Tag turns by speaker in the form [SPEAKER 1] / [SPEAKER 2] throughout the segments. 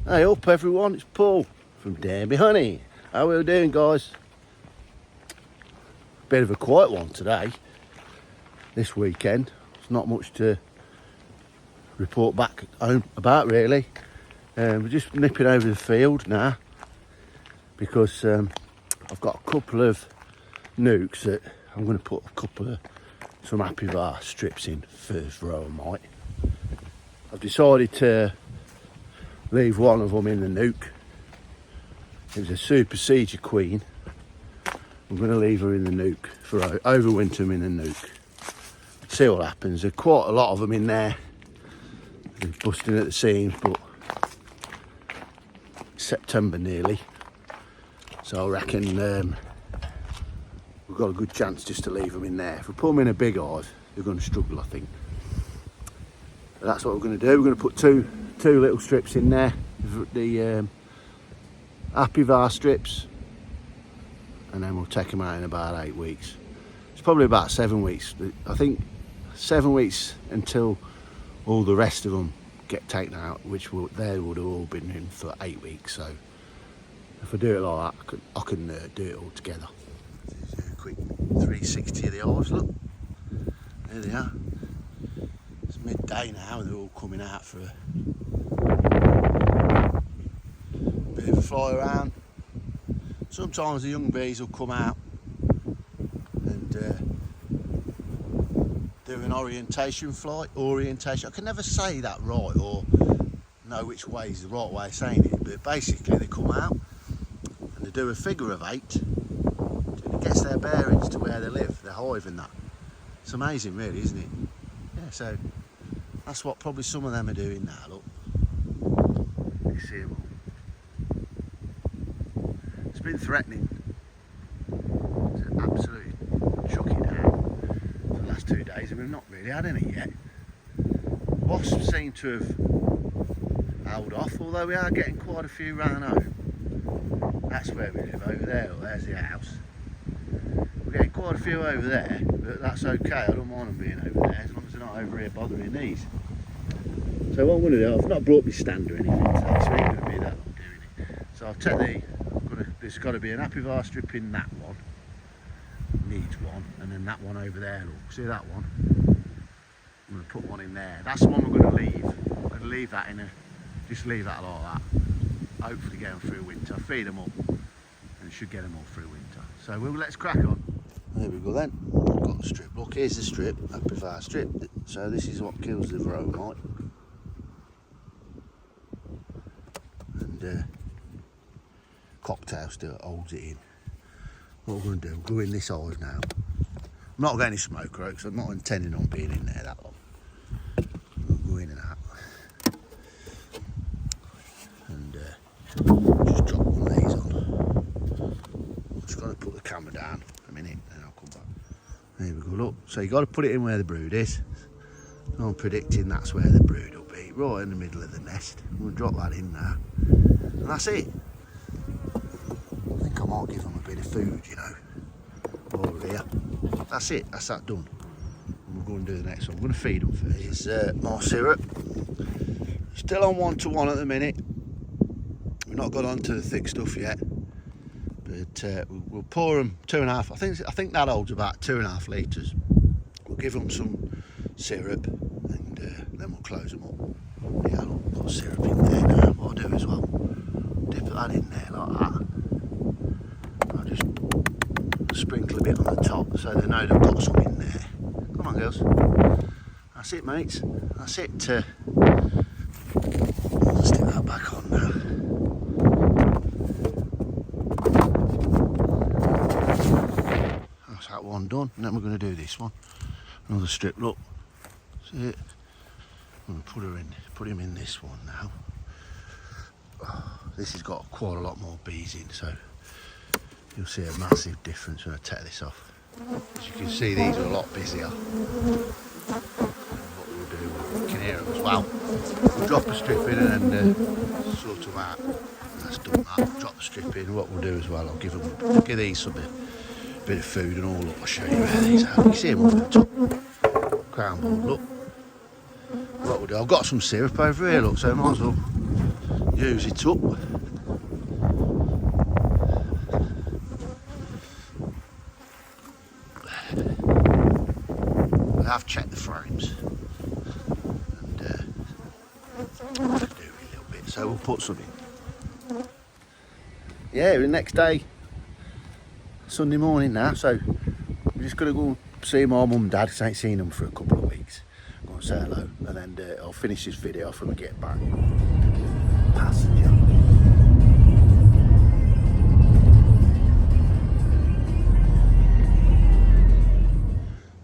[SPEAKER 1] Hey up everyone, it's Paul from Denbee Honey. How are we doing, guys? Bit of a quiet one today, this weekend. There's not much to report back home about really. We're just nipping over the field now because I've got a couple of nukes that I'm going to put some Apivar strips in for Veromite. I've decided to leave one of them in the nuke. It was a super seeger queen. I'm going to leave her in the nuke for overwinter them in the nuke. See what happens. There's quite a lot of them in there. They're busting at the seams, but it's September nearly, so I reckon we've got a good chance just to leave them in there. If we put them in a big hive, they're going to struggle, I think. But that's what we're going to do. We're going to put two little strips in there, the Apivar strips, and then we'll take them out in about 8 weeks. It's probably about 7 weeks. I think 7 weeks until all the rest of them get taken out, which they would have all been in for 8 weeks. So if I do it like that, I can do it all together. This is a quick 360 of the hives. Look, there they are. It's midday now and they're all coming out for a bit of a fly around. Sometimes the young bees will come out and do an orientation flight. I can never say that right or know which way is the right way of saying it, but basically they come out and they do a figure of 8 and it gets their bearings to where they live, their hive and that. It's amazing really, isn't it? Yeah, so that's what probably some of them are doing now, look. You see them all. It's been threatening to absolutely chuck it down for the last 2 days and we've not really had any yet. Wasps seem to have held off, although we are getting quite a few round home. That's where we live, over there. Look, there's the house. We're getting quite a few over there, but that's okay. I don't mind them being over there as long as they're not over here bothering these. So what I'm going to do, I've not brought my stand or anything today, so it ain't going to be that long doing it. So I'll take there's got to be an Apivar strip in that one, needs one, and then that one over there, look, see that one? I'm going to put one in there. That's the one we're going to leave. I'm going to leave that just leave that like that. Hopefully get them through winter, feed them up, and should get them all through winter. So let's crack on. There we go then. I've got the strip. Look, here's the strip, Apivar strip. So this is what kills the Veromite. And cocktail still holds it in. What we're going to do, we'll go in this hive now. I'm not getting any smoke out because I'm not intending on being in there that long. We'll go in and out. And just drop one of these on. I'm just going to put the camera down a minute and I'll come back. There we go, look. So you've got to put it in where the brood is. I'm predicting that's where the brood will be, right in the middle of the nest. We'll drop that in there. And that's it. I think I might give them a bit of food, you know, over here. That's it, that's that done. And we'll go and do the next one. I'm going to feed them first. Here's more syrup. Still on 1:1 at the minute. We've not got on to the thick stuff yet. But we'll pour them 2.5. I think that holds about 2.5 litres. We'll give them some syrup and then we'll close them up. Yeah, I'll put syrup in there now. What I'll do as well, dip that in there like that. I'll just sprinkle a bit on the top so they know they've got some in there. Come on, girls. That's it, mates. That's it. I'll stick that back on now. That's that one done. And then we're going to do this one. Another strip. Look. See it? I'm going to put him in this one now. Oh, this has got quite a lot more bees in, so you'll see a massive difference when I take this off. As you can see, these are a lot busier. And what we'll do, we can hear them as well. We'll drop a strip in and then sort them out. That's done that. Drop the strip in. What we'll do as well, I'll give these some bit of food and all. Look, I'll show you where these are. You can see them up at the top. Crown board, look. What we'll do, I've got some syrup over here, look, so I might as well use it up. I have checked the frames and I can do it a little bit, so we'll put some in. Yeah, the next day, Sunday morning now, so we're just going to go see my mum and dad because I ain't seen them for a couple of weeks. Go and say hello, and then I'll finish this video off when we get back. Passenger.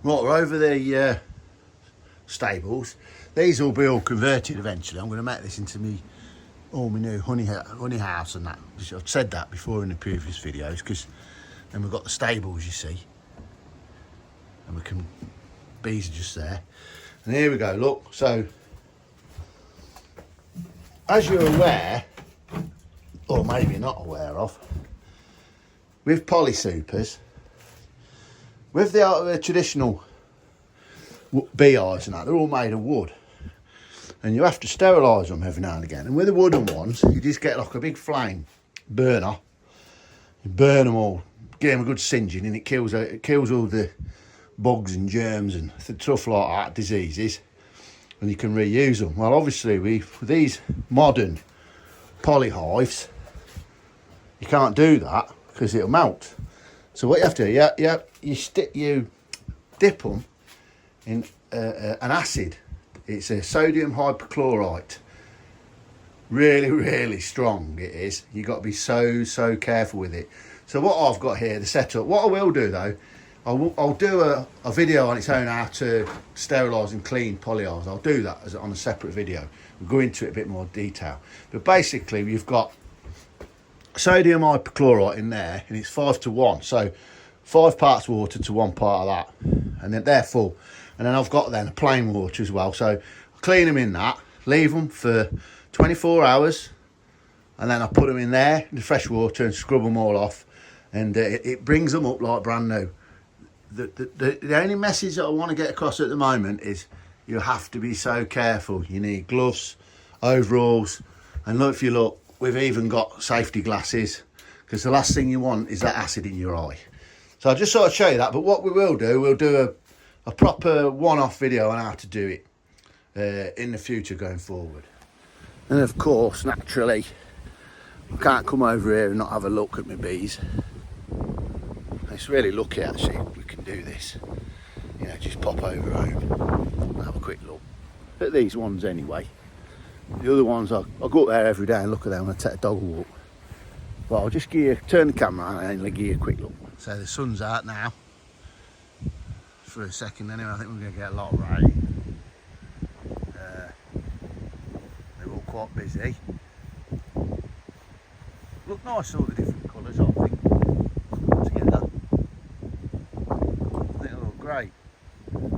[SPEAKER 1] Right, we're over the stables. These will be all converted eventually. I'm going to make this into my new honey house and that. I've said that before in the previous videos, because then we've got the stables, you see, and bees are just there. And here we go, look. So as you're aware, or maybe not aware of, with polysupers, with the traditional beehives and that, they're all made of wood, and you have to sterilise them every now and again. And with the wooden ones, you just get like a big flame burner, you burn them all, give them a good singeing, and it kills all the bugs and germs and stuff like that, diseases, and you can reuse them. Well, obviously with these modern poly hives, you can't do that because it'll melt. So what you have to do, you dip them in an acid. It's a sodium hypochlorite. Really, really strong it is. You've got to be so careful with it. So what I've got here, the setup, what I will do though, I'll do a video on its own how to sterilise and clean polyhives. I'll do that on a separate video. We'll go into it a bit more detail. But basically you've got sodium hypochlorite in there, and it's 5 to 1. So 5 parts water to 1 part of that, and then they're full. And then I've got then plain water as well. So I clean them in that, leave them for 24 hours, and then I put them in there in the fresh water and scrub them all off, and it brings them up like brand new. The only message that I want to get across at the moment is you have to be so careful. You need gloves, overalls, and look, if you look, we've even got safety glasses, because the last thing you want is that acid in your eye. So I just sort of show you that. But what we will do, we'll do a proper one-off video on how to do it in the future going forward. And of course, naturally, I can't come over here and not have a look at my bees. It's really lucky actually we can do this. You know, just pop over home and have a quick look at these ones anyway. The other ones, I'll go up there every day and look at them when I take a dog walk. But I'll just turn the camera on and give you a quick look. So the sun's out now for a second anyway. I think we're going to get a lot of rain. They're all quite busy. Look nice, all the different colours, I think, together. I think they look great. There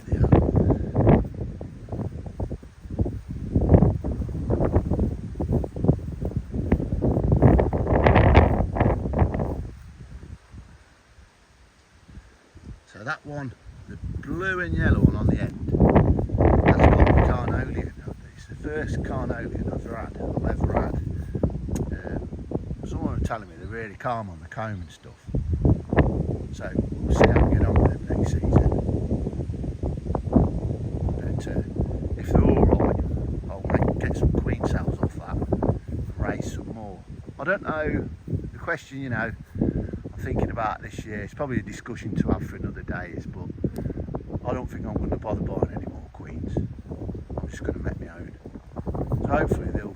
[SPEAKER 1] they are. So that one, the blue and yellow one on the end, that's got the carnelian. It's the first carnelian I've ever had. Someone was telling me they're really calm on the comb and stuff. So we'll see how we get on with them next season. But if they're alright, I'll get some queen cells off that and raise some more. I don't know, the question, you know, I'm thinking about this year, it's probably a discussion to have for another day, but I don't think I'm going to bother buying any more queens. I'm just going to make my own. So hopefully they'll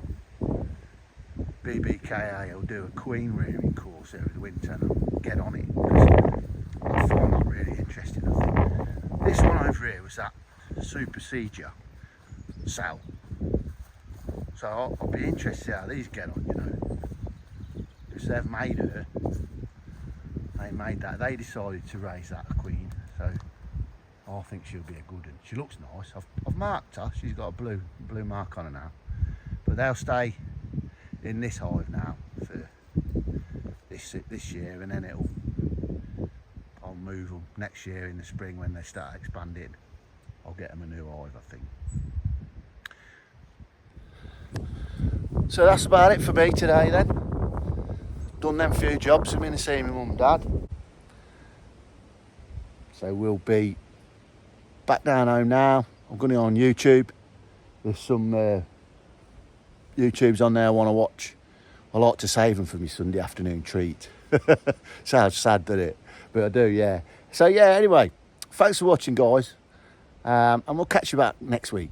[SPEAKER 1] BBKA will do a queen rearing course over the winter and I'll get on it, because I find that really interesting. I think this one over here was that supersedure cell, so I'll be interested how these get on, you know, because they've made her, they decided to raise that queen, so I think she'll be a good one. She looks nice. I've marked her, she's got a blue mark on her now, but they'll stay in this hive now for this year, and then I'll move them next year in the spring when they start expanding. I'll get them a new hive, I think. So that's about it for me today then. Done them few jobs. I'm in to see my mum and dad. So we'll be back down home now. I'm going to go on YouTube. There's some YouTubes on there I want to watch. I like to save them for my Sunday afternoon treat. Sounds sad, doesn't it? But I do, yeah. So yeah, anyway, thanks for watching, guys. And we'll catch you back next week.